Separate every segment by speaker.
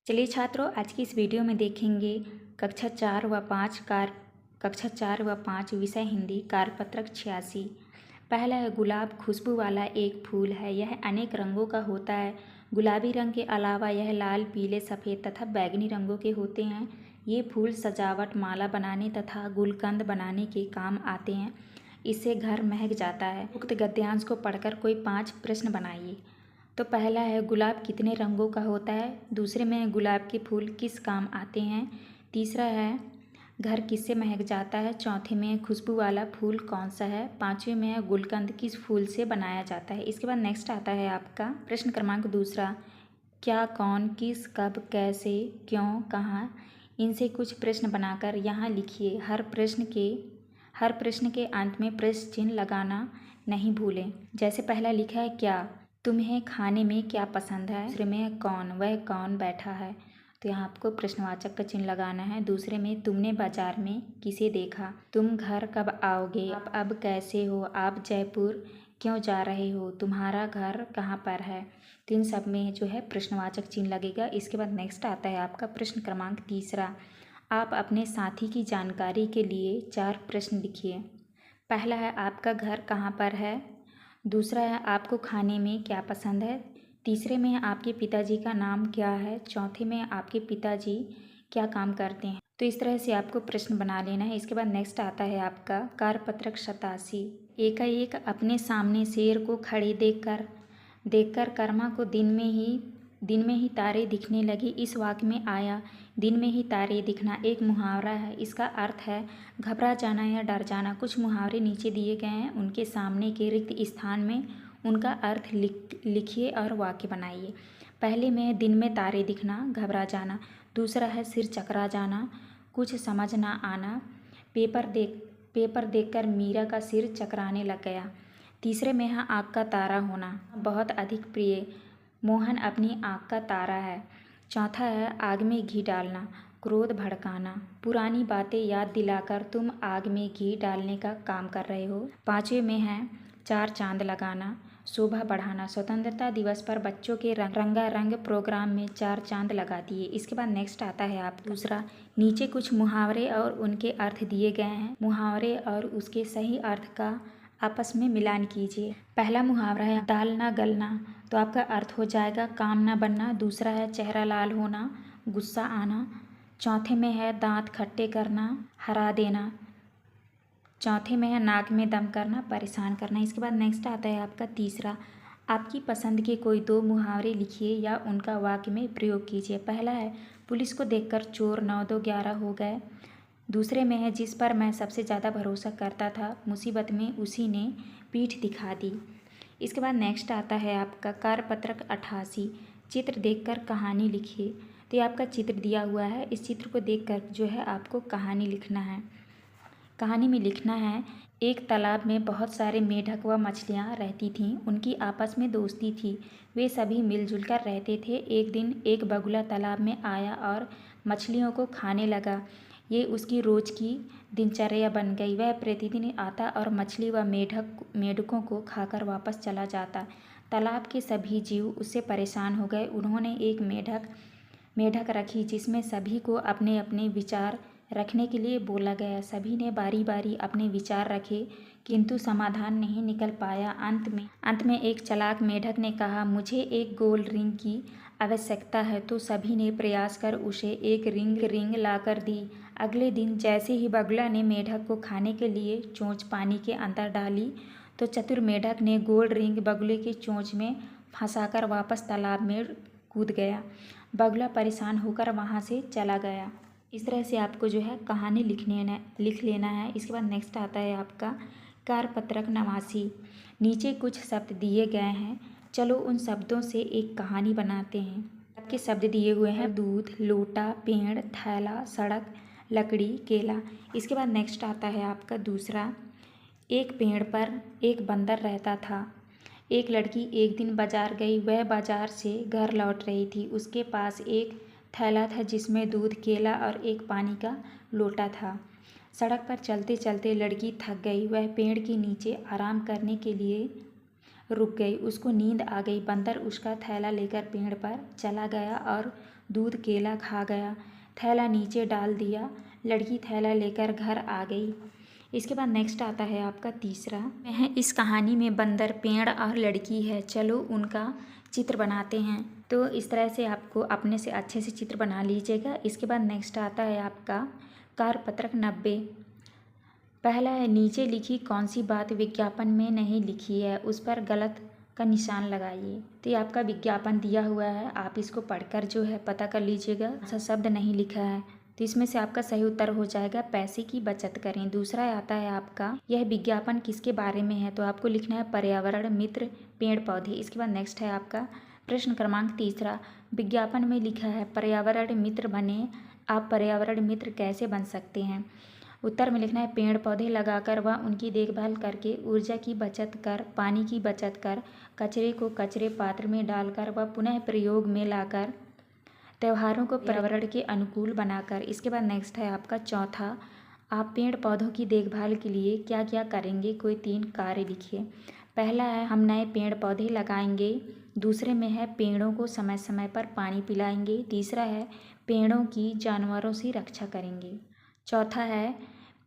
Speaker 1: चलिए छात्रों, आज की इस वीडियो में देखेंगे कक्षा 4 व 5 विषय हिंदी कार्यपत्रक 86। पहला है गुलाब खुशबू वाला एक फूल है। यह अनेक रंगों का होता है। गुलाबी रंग के अलावा यह लाल, पीले, सफ़ेद तथा बैंगनी रंगों के होते हैं। ये फूल सजावट, माला बनाने तथा गुलकंद बनाने के काम आते हैं। इससे घर महक जाता है। उक्त गद्यांश को पढ़कर कोई 5 प्रश्न बनाइए। तो पहला है गुलाब कितने रंगों का होता है। दूसरे में गुलाब के फूल किस काम आते हैं। तीसरा है घर किससे महक जाता है। चौथे में खुशबू वाला फूल कौन सा है। पाँचवें में है गुलकंद किस फूल से बनाया जाता है। इसके बाद नेक्स्ट आता है आपका प्रश्न क्रमांक दूसरा, क्या, कौन, किस, कब, कैसे, क्यों, कहाँ। इनसे कुछ प्रश्न बनाकर यहाँ लिखिए। हर प्रश्न के अंत में प्रश्न चिन्ह लगाना नहीं भूलें। जैसे पहला लिखा है क्या, तुम्हें खाने में क्या पसंद है। दूसरे में है कौन, वह कौन बैठा है, तो यहाँ आपको प्रश्नवाचक का चिन्ह लगाना है। दूसरे में तुमने बाजार में किसे देखा। तुम घर कब आओगे। आप अब कैसे हो। आप जयपुर क्यों जा रहे हो। तुम्हारा घर कहाँ पर है। तो इन सब में जो है प्रश्नवाचक चिन्ह लगेगा। इसके बाद नेक्स्ट आता है आपका प्रश्न क्रमांक तीसरा, आप अपने साथी की जानकारी के लिए 4 प्रश्न लिखिए। पहला है आपका घर कहाँ पर है। दूसरा है आपको खाने में क्या पसंद है। तीसरे में आपके पिताजी का नाम क्या है। चौथे में आपके पिताजी क्या काम करते हैं। तो इस तरह से आपको प्रश्न बना लेना है। इसके बाद नेक्स्ट आता है आपका कार्यपत्रक 87। एकाएक अपने सामने शेर को खड़े देखकर कर्मा को दिन में ही तारे दिखने लगे। इस वाक्य में आया दिन में ही तारे दिखना एक मुहावरा है। इसका अर्थ है घबरा जाना या डर जाना। कुछ मुहावरे नीचे दिए गए हैं, उनके सामने के रिक्त स्थान में उनका अर्थ लिखिए और वाक्य बनाइए। पहले में दिन में तारे दिखना, घबरा जाना। दूसरा है सिर चकरा जाना, कुछ समझ ना आना। पेपर देखकर मीरा का सिर चकराने लग गया। तीसरे में है आँख का तारा होना, बहुत अधिक प्रिय। मोहन अपनी आँख का तारा है। चौथा है आग में घी डालना, क्रोध भड़काना। पुरानी बातें याद दिलाकर तुम आग में घी डालने का काम कर रहे हो। पाँचवें में है 4 चांद लगाना, शोभा बढ़ाना। स्वतंत्रता दिवस पर बच्चों के रंगारंग प्रोग्राम में 4 चांद लगा दिए। इसके बाद नेक्स्ट आता है आप दूसरा, नीचे कुछ मुहावरे और उनके अर्थ दिए गए हैं। मुहावरे और उसके सही अर्थ का आपस में मिलान कीजिए। पहला मुहावरा है दाल ना गलना, तो आपका अर्थ हो जाएगा काम ना बनना। दूसरा है चेहरा लाल होना, गुस्सा आना। चौथे में है दांत खट्टे करना, हरा देना। चौथे में है नाक में दम करना, परेशान करना। इसके बाद नेक्स्ट आता है आपका तीसरा, आपकी पसंद के कोई 2 मुहावरे लिखिए या उनका वाक्य में प्रयोग कीजिए। पहला है पुलिस को देखकर चोर 9 2 11 हो गए। दूसरे में है जिस पर मैं सबसे ज़्यादा भरोसा करता था, मुसीबत में उसी ने पीठ दिखा दी। इसके बाद नेक्स्ट आता है आपका कार्यपत्रक 88, चित्र देखकर कहानी लिखिए। तो ये आपका चित्र दिया हुआ है, इस चित्र को देखकर जो है आपको कहानी लिखना है। कहानी में लिखना है एक तालाब में बहुत सारे मेढक व मछलियाँ रहती थीं। उनकी आपस में दोस्ती थी, वे सभी मिलजुल कर रहते थे। एक दिन एक बगुला तालाब में आया और मछलियों को खाने लगा। ये उसकी रोज की दिनचर्या बन गई। वह प्रतिदिन आता और मछली व मेढकों को खाकर वापस चला जाता। तालाब के सभी जीव उससे परेशान हो गए। उन्होंने एक मेढक रखी जिसमें सभी को अपने अपने विचार रखने के लिए बोला गया। सभी ने बारी बारी अपने विचार रखे, किंतु समाधान नहीं निकल पाया। अंत में एक चालाक मेढक ने कहा, मुझे एक गोल रिंग की आवश्यकता है। तो सभी ने प्रयास कर उसे एक रिंग लाकर दी। अगले दिन जैसे ही बगुला ने मेढक को खाने के लिए चोंच पानी के अंदर डाली, तो चतुर मेढक ने गोल रिंग बगुले के चोंच में फंसाकर वापस तालाब में कूद गया। बगुला परेशान होकर वहाँ से चला गया। इस तरह से आपको जो है कहानी लिख लेना है। इसके बाद नेक्स्ट आता है आपका कार्यपत्रक 89। नीचे कुछ शब्द दिए गए हैं, चलो उन शब्दों से एक कहानी बनाते हैं। आपके शब्द दिए हुए हैं दूध, लोटा, पेड़, थैला, सड़क, लकड़ी, केला। इसके बाद नेक्स्ट आता है आपका दूसरा, एक पेड़ पर एक बंदर रहता था। एक लड़की एक दिन बाजार गई। वह बाजार से घर लौट रही थी। उसके पास एक थैला था जिसमें दूध, केला और एक पानी का लोटा था। सड़क पर चलते चलते लड़की थक गई। वह पेड़ के नीचे आराम करने के लिए रुक गई। उसको नींद आ गई। बंदर उसका थैला लेकर पेड़ पर चला गया और दूध केला खा गया, थैला नीचे डाल दिया, लड़की थैला लेकर घर आ गई। इसके बाद नेक्स्ट आता है आपका तीसरा है, इस कहानी में बंदर, पेड़ और लड़की है, चलो उनका चित्र बनाते हैं। तो इस तरह से आपको अपने से अच्छे से चित्र बना लीजिएगा। इसके बाद नेक्स्ट आता है आपका कारपत्रक 90। पहला है, नीचे लिखी कौन सी बात विज्ञापन में नहीं लिखी है, उस पर गलत का निशान लगाइए। तो ये आपका विज्ञापन दिया हुआ है, आप इसको पढ़कर जो है पता कर लीजिएगा, ऐसा शब्द नहीं लिखा है। तो इसमें से आपका सही उत्तर हो जाएगा पैसे की बचत करें। दूसरा आता है आपका, यह विज्ञापन किसके बारे में है, तो आपको लिखना है पर्यावरण मित्र पेड़ पौधे। इसके बाद नेक्स्ट है आपका प्रश्न क्रमांक तीसरा, विज्ञापन में लिखा है पर्यावरण मित्र बने, आप पर्यावरण मित्र कैसे बन सकते हैं। उत्तर में लिखना है पेड़ पौधे लगाकर व उनकी देखभाल करके, ऊर्जा की बचत कर, पानी की बचत कर, कचरे को कचरे पात्र में डालकर व पुनः प्रयोग में लाकर, त्योहारों को पर्यावरण के अनुकूल बनाकर। इसके बाद नेक्स्ट है आपका चौथा, आप पेड़ पौधों की देखभाल के लिए क्या क्या करेंगे, कोई 3 कार्य लिखिए। पहला है, हम नए पेड़ पौधे लगाएंगे। दूसरे में है, पेड़ों को समय समय पर पानी पिलाएंगे। तीसरा है, पेड़ों की जानवरों से रक्षा करेंगे। चौथा है,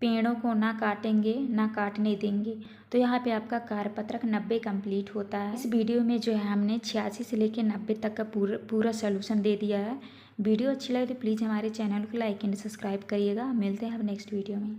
Speaker 1: पेड़ों को ना काटेंगे ना काटने देंगे। तो यहाँ पे आपका कार्यपत्रक 90 कंप्लीट होता है। इस वीडियो में जो है हमने 86 से लेकर 90 तक का पूरा सोल्यूशन दे दिया है। वीडियो अच्छी लगे तो प्लीज़ हमारे चैनल को लाइक एंड सब्सक्राइब करिएगा। मिलते हैं अब नेक्स्ट वीडियो में।